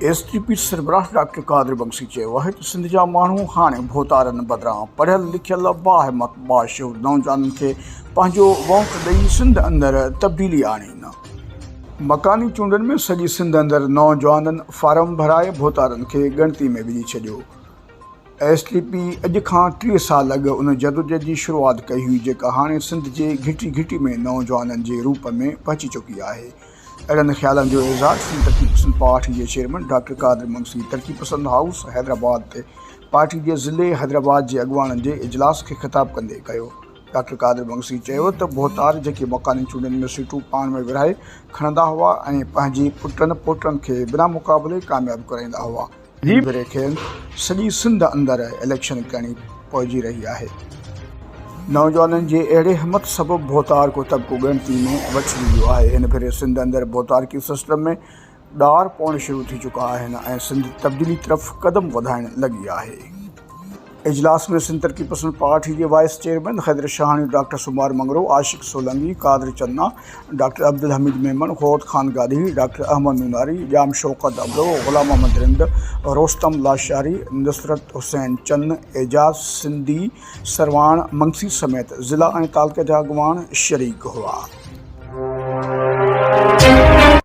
STP सरबराह doctor कादिर बंसी चयो आहे त सिंध जा माण्हू हाणे भोतारनि बदिरां पढ़ियल लिखियल बाहिमत बाशूर नौजवाननि खे पंहिंजो वोट ॾेई सिंध अंदरि तब्दीली आणीनि। मकानी चूंडनि में सॼी सिंध अंदरि नौजवाननि फार्म भराए भोतारनि खे ॻणती में विझी छॾियो। एसटीपी अॼु खां 3 साल अॻु उन जदोजहद जी शुरूआति कई हुई जेका हाणे सिंध जे घिटी घिटी में नौजवाननि जे रूप में पहुची चुकी आहे। अहिड़नि ख़्यालनि जो इज़हार सिंध तरक़ी पसंद पार्टी जे चेयरमैन डॉक्टर कादिर बंसी तरक़ी पसंद हाउस हैदराबाद ते पार्टी जे ज़िले हैदराबाद जे अॻुवाननि जे इजलास खे ख़िताब कंदे कयो। डॉक्टर कादिर बंसी चयो त भोतार जेके मकानी चूंडनि में सीटूं पाण में विरहाए खणंदा हुआ ऐं पंहिंजे पुटनि पोटनि खे बिना मुक़ाबले कामयाबु कराईंदा हुआ, हिन भेरे खे सॼी सिंध अंदरि इलेक्शन करणी पइजी रही आहे। नौजवाननि जे अहिड़े हिमत सबबु भोतार को तबिको ॻणती में वठी वियो आहे। हिन भेरे सिंध अंदरि भोतारकी सिस्टम में ॾार पवण शुरू थी चुका आहिनि ऐं सिंध तब्दीली तरफ़ कदम वधाइण लॻी आहे। इजलास में सिंध तरक़ी पसंद पार्टी के vice chairman Haider Shahani, doctor Sumar Mangrio, Ashiq Solanki, Qadir Channa, doctor Abdul Hameed Memon, Khaut Khan Gadi, doctor Ahmed Nunari, Jam Shaukat Abdo, Ghulam Ahmed Rind, Rustam Lashari, Nusrat Hussain Channa, Ejaz Sindhi, Sarwan Mangsi समेत ज़िला ऐं तालुके जा अॻुवान शरीक हुआ।